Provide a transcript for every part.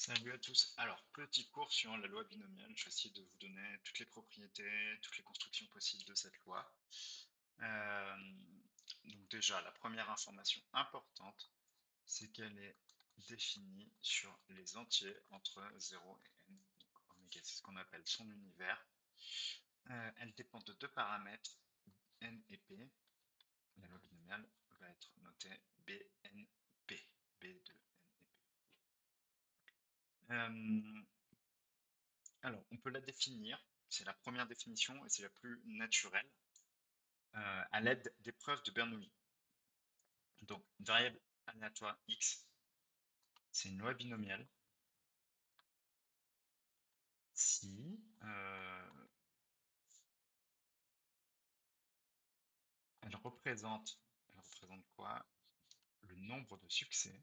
Salut à tous. Alors, petit cours sur la loi binomiale. Je vais essayer de vous donner toutes les propriétés, toutes les constructions possibles de cette loi. Donc déjà, la première information importante, c'est qu'elle est définie sur les entiers entre 0 et n. Donc, oméga, c'est ce qu'on appelle son univers. Elle dépend de deux paramètres, n et p. La loi binomiale va être notée BNP, B de n et p. Alors, on peut la définir, c'est la première définition et c'est la plus naturelle, à l'aide des preuves de Bernoulli. Donc, une variable aléatoire x, c'est une loi binomiale si elle représente quoi? Le nombre de succès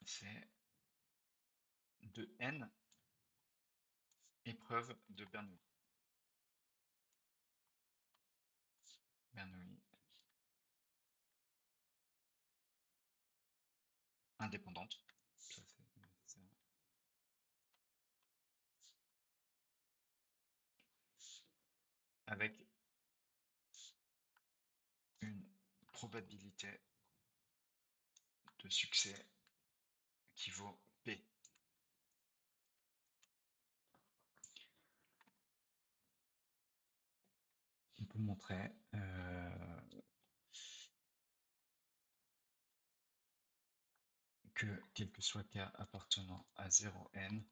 c'est de n épreuves de Bernoulli. Bernoulli indépendante, ça c'est avec une probabilité de succès qui vaut P. On peut montrer que quel que soit k appartenant à 0n,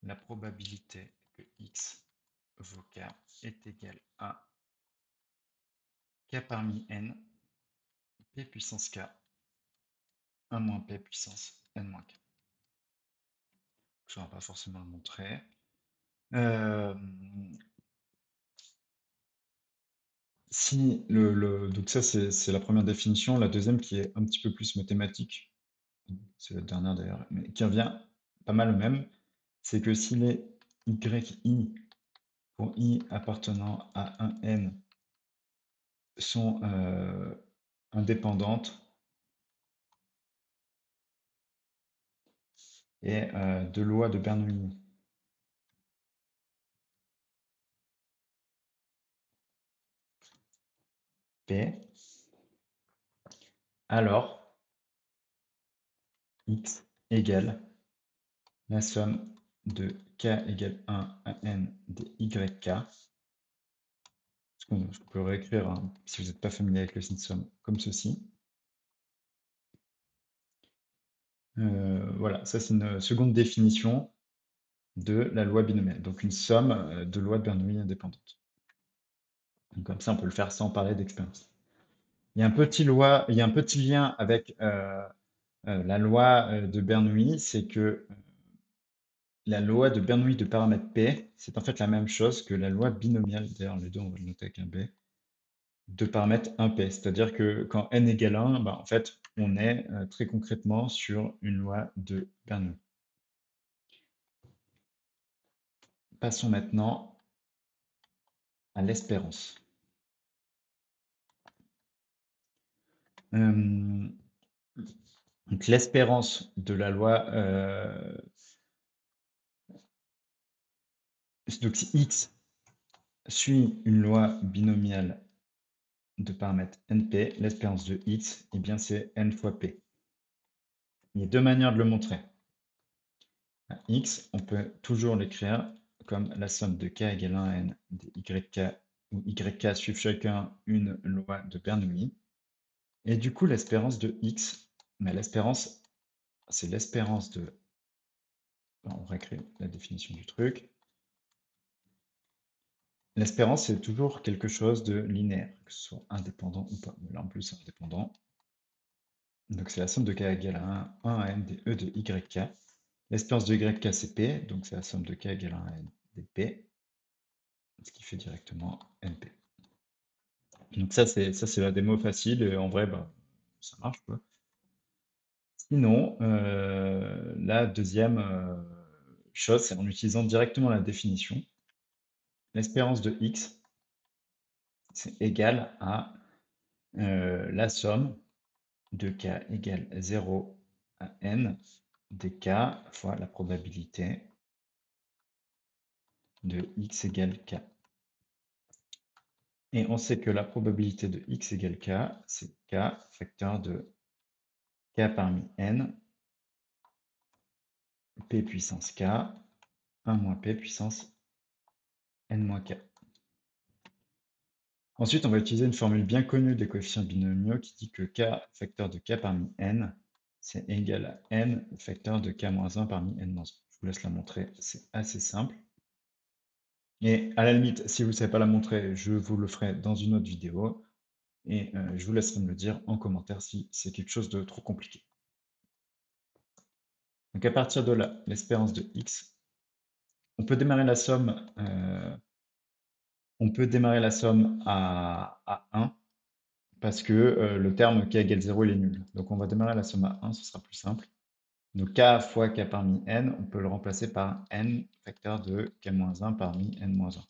la probabilité que x vaut k est égale à k parmi n, p puissance k, 1 moins p puissance n moins k. Je ne vais pas forcément le montrer. Donc ça, c'est la première définition. La deuxième qui est un petit peu plus mathématique, c'est la dernière d'ailleurs, mais qui revient pas mal au même, c'est que si les yi pour i appartenant à un n sont indépendantes et de loi de Bernoulli P, alors x égale la somme de k égale 1 à n de yk. Ce qu'on peut réécrire, hein, si vous n'êtes pas familier avec le signe somme, comme ceci. Voilà, ça c'est une seconde définition de la loi binomiale, donc une somme de lois de Bernoulli indépendantes. Donc, comme ça, on peut le faire sans parler d'expérience. Il y a un petit lien avec la loi de Bernoulli, c'est que la loi de Bernoulli de paramètre P, c'est en fait la même chose que la loi binomiale, d'ailleurs les deux on va le noter avec un B, de paramètre 1P. C'est-à-dire que quand n égale 1, bah, en fait, on est très concrètement sur une loi de Bernoulli. Passons maintenant à l'espérance. Donc l'espérance de la loi, donc si x suit une loi binomiale de paramètre np, l'espérance de x, eh bien c'est n fois p. Il y a deux manières de le montrer. À x, on peut toujours l'écrire comme la somme de k égale 1 à n de yk, où yk suivent chacun une loi de Bernoulli. Et du coup, l'espérance de x, mais l'espérance, c'est l'espérance de... On réécrit la définition du truc. L'espérance, c'est toujours quelque chose de linéaire, que ce soit indépendant ou pas. Mais là, en plus, c'est indépendant. Donc, c'est la somme de k égale à 1 à n des e de yk. L'espérance de yk, c'est p, donc c'est la somme de k égale à 1 à n des p, ce qui fait directement np. Donc ça, c'est la démo facile, et en vrai, bah, ça marche, quoi. Sinon, la deuxième chose, c'est en utilisant directement la définition. L'espérance de x, c'est égal à la somme de k égale 0 à n des k fois la probabilité de x égale k. Et on sait que la probabilité de x égale k, c'est k facteur de k parmi n, p puissance k, 1 moins p puissance n moins k. Ensuite, on va utiliser une formule bien connue des coefficients binomiaux qui dit que k facteur de k parmi n, c'est égal à n facteur de k-1 parmi n-1. Je vous laisse la montrer, c'est assez simple. Et à la limite, si vous ne savez pas la montrer, je vous le ferai dans une autre vidéo. Et je vous laisserai me le dire en commentaire si c'est quelque chose de trop compliqué. Donc à partir de là, l'espérance de x, on peut démarrer la somme, à 1 parce que le terme k égale 0 il est nul. Donc on va démarrer la somme à 1, ce sera plus simple. Donc k fois k parmi n, on peut le remplacer par n facteur de k-1 parmi n-1.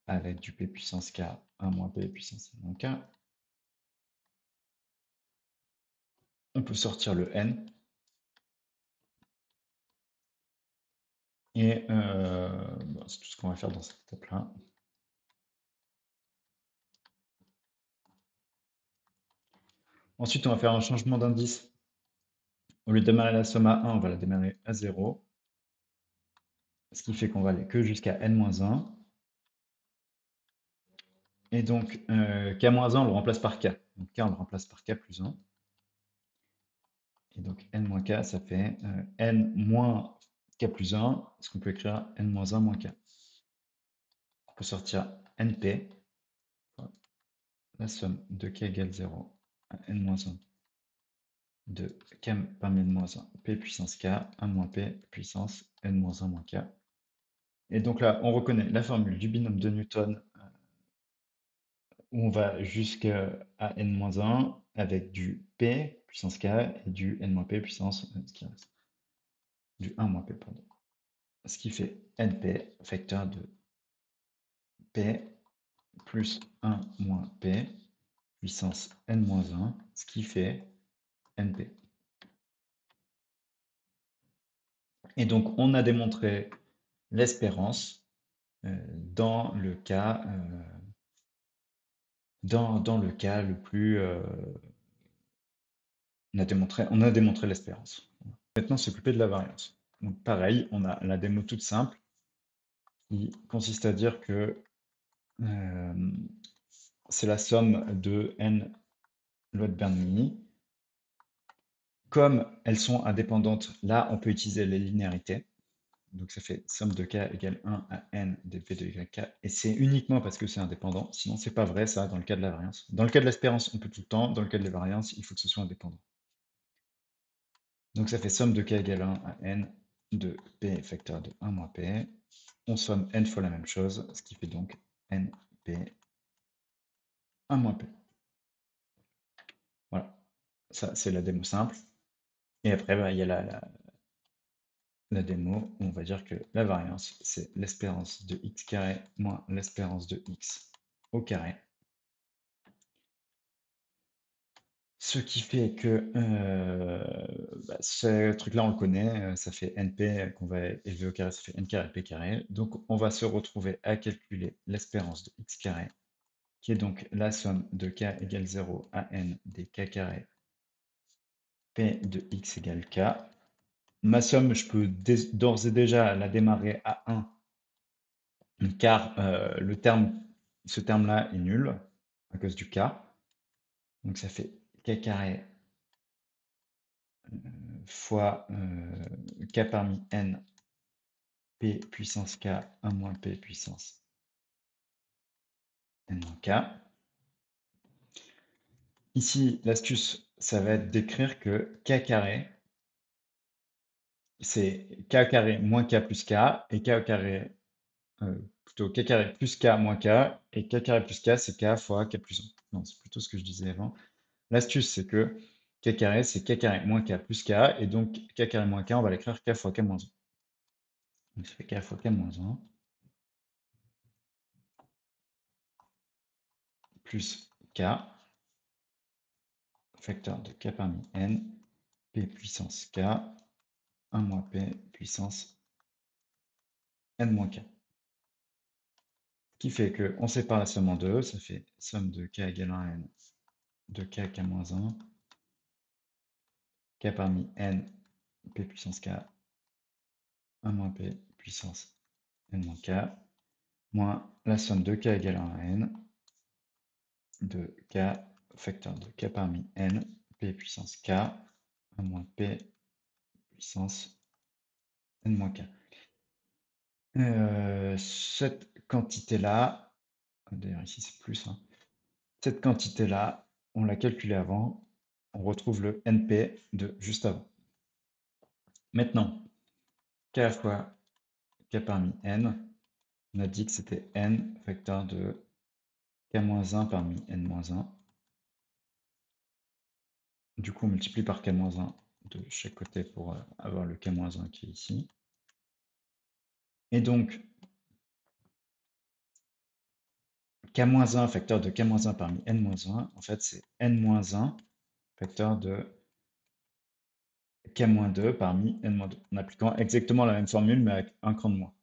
Avec du p puissance k, 1 moins p puissance n moins k. On peut sortir le n. Et c'est tout ce qu'on va faire dans cette étape-là. Ensuite, on va faire un changement d'indice. Au lieu de démarrer la somme à 1, on va la démarrer à 0. Ce qui fait qu'on va aller que jusqu'à n-1. Et donc, k-1, on le remplace par k. Donc k, on le remplace par k plus 1. Et donc n-k, ça fait n moins k plus 1. Ce qu'on peut écrire n-1 moins k. On peut sortir np, la somme de k égale 0 à n-1 de k parmi n-1, p puissance k, 1 moins p puissance n-1 moins k. Et donc là, on reconnaît la formule du binôme de Newton où on va jusqu'à n-1 avec du p puissance k et du n-p puissance ce qui reste, du 1 moins p, pardon. Ce qui fait np facteur de p plus 1 moins p puissance n-1, ce qui fait np. Et donc, on a démontré l'espérance dans le cas le plus on a démontré l'espérance. Maintenant, s'occuper de la variance. Donc pareil, on a la démo toute simple qui consiste à dire que c'est la somme de n lois de Bernoulli. Comme elles sont indépendantes, là, on peut utiliser les linéarités. Donc ça fait somme de k égale 1 à n dp de yk. Et c'est uniquement parce que c'est indépendant. Sinon, c'est pas vrai, ça, dans le cas de la variance. Dans le cas de l'espérance, on peut tout le temps. Dans le cas de la variance, il faut que ce soit indépendant. Donc ça fait somme de k égale 1 à n de p facteur de 1 moins p. On somme n fois la même chose, ce qui fait donc np 1 moins p. Voilà, ça c'est la démo simple. Et après, il y a la démo où on va dire que la variance, c'est l'espérance de x carré moins l'espérance de x au carré. Ce qui fait que ce truc-là, on le connaît, ça fait np qu'on va élever au carré, ça fait n carré p carré. Donc on va se retrouver à calculer l'espérance de x carré, qui est donc la somme de k égale 0 à n des k carré p de x égale k. Ma somme, je peux d'ores et déjà la démarrer à 1, car ce terme-là est nul à cause du k. Donc ça fait k carré fois k parmi n, p puissance k, 1 moins p puissance n moins k. Ici, l'astuce, ça va être d'écrire que k carré, c'est k carré moins k plus k, et k carré, plutôt k carré plus k moins k, et k carré plus k, c'est k fois k plus 1. Non, c'est plutôt ce que je disais avant. L'astuce, c'est que k carré, c'est k carré moins k plus k, et donc k carré moins k, on va l'écrire k fois k moins 1. Donc ça fait k fois k moins 1. plus k, facteur de k parmi n, p puissance k, 1 moins p puissance n moins k. Ce qui fait qu'on sépare la somme en deux, ça fait somme de k égale 1 à n de k k moins 1, k parmi n, p puissance k, 1 moins p puissance n moins k, moins la somme de k égale 1 à n de k facteur de k parmi n, p puissance k, 1 moins p puissance n moins k. Cette quantité-là, d'ailleurs ici c'est plus, hein, cette quantité-là, on l'a calculée avant, on retrouve le NP de juste avant. Maintenant, k fois k parmi n, on a dit que c'était n facteur de k-1 parmi n-1. Du coup, on multiplie par k-1 de chaque côté pour avoir le k-1 qui est ici. Et donc, k-1 facteur de k-1 parmi n-1, en fait, c'est n-1 facteur de k-2 parmi n-2, en appliquant exactement la même formule, mais avec un cran de moins.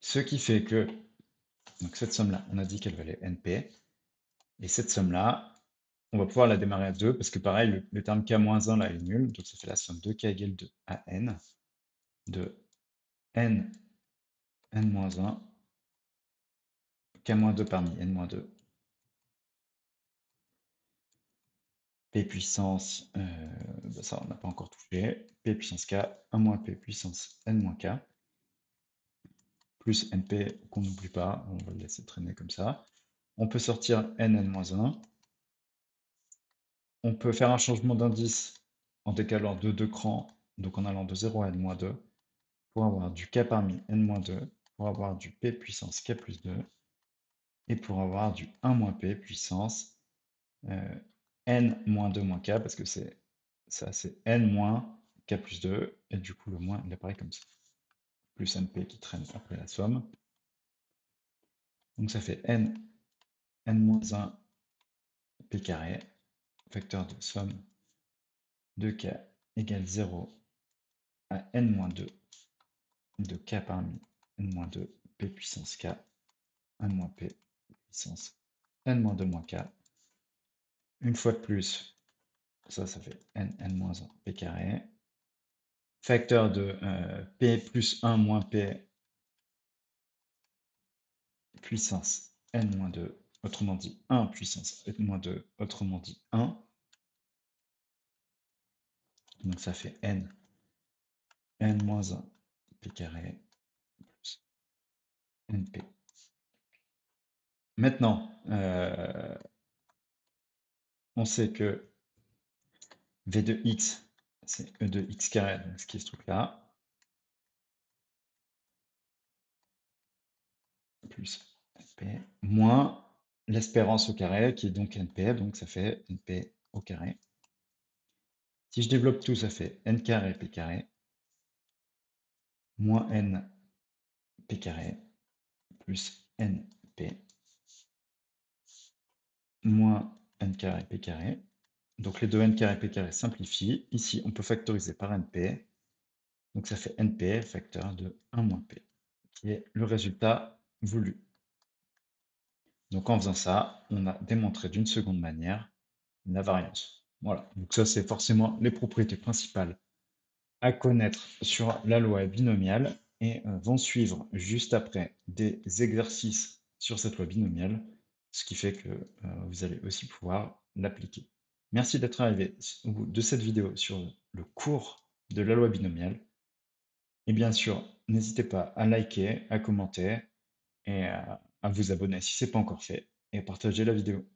Ce qui fait que, donc cette somme-là, on a dit qu'elle valait np, et cette somme-là, on va pouvoir la démarrer à 2, parce que pareil, le terme k-1 là est nul, donc ça fait la somme de k égale 2 à n, de n, n-1, k-2 parmi n-2, p puissance, ça on n'a pas encore touché, p puissance k, 1 moins p puissance n moins k, plus np qu'on n'oublie pas, on va le laisser traîner comme ça. On peut sortir n-1, on peut faire un changement d'indice en décalant de 2 crans, donc en allant de 0 à n-2, pour avoir du k parmi n-2, pour avoir du p puissance k plus 2, et pour avoir du 1 moins p puissance n moins 2 moins k, parce que c'est ça, c'est n moins k plus 2, et du coup le moins il apparaît comme ça, plus np qui traîne après la somme. Donc ça fait n moins 1 p carré, facteur de somme de k égale 0 à n moins 2 de k parmi n moins 2, p puissance k, 1 moins p puissance n moins 2 moins k. Une fois de plus, ça fait n moins 1 p carré, facteur de p plus 1 moins p puissance n moins 2, autrement dit 1 puissance n moins 2, autrement dit 1. Donc ça fait n moins 1 p carré plus np. Maintenant, on sait que v de x, c'est e de x carré, donc ce qui est ce truc-là, plus np, moins l'espérance au carré, qui est donc np, donc ça fait np au carré. Si je développe tout, ça fait n carré p carré, moins n p carré, plus np, moins n carré p carré. Donc les deux n carré p carré simplifient. Ici, on peut factoriser par np. Donc ça fait np facteur de 1 moins p, qui est le résultat voulu. Donc en faisant ça, on a démontré d'une seconde manière la variance. Voilà, donc ça c'est forcément les propriétés principales à connaître sur la loi binomiale, et vont suivre juste après des exercices sur cette loi binomiale, ce qui fait que vous allez aussi pouvoir l'appliquer. Merci d'être arrivé au bout de cette vidéo sur le cours de la loi binomiale. Et bien sûr, n'hésitez pas à liker, à commenter et à vous abonner si ce n'est pas encore fait, et à partager la vidéo.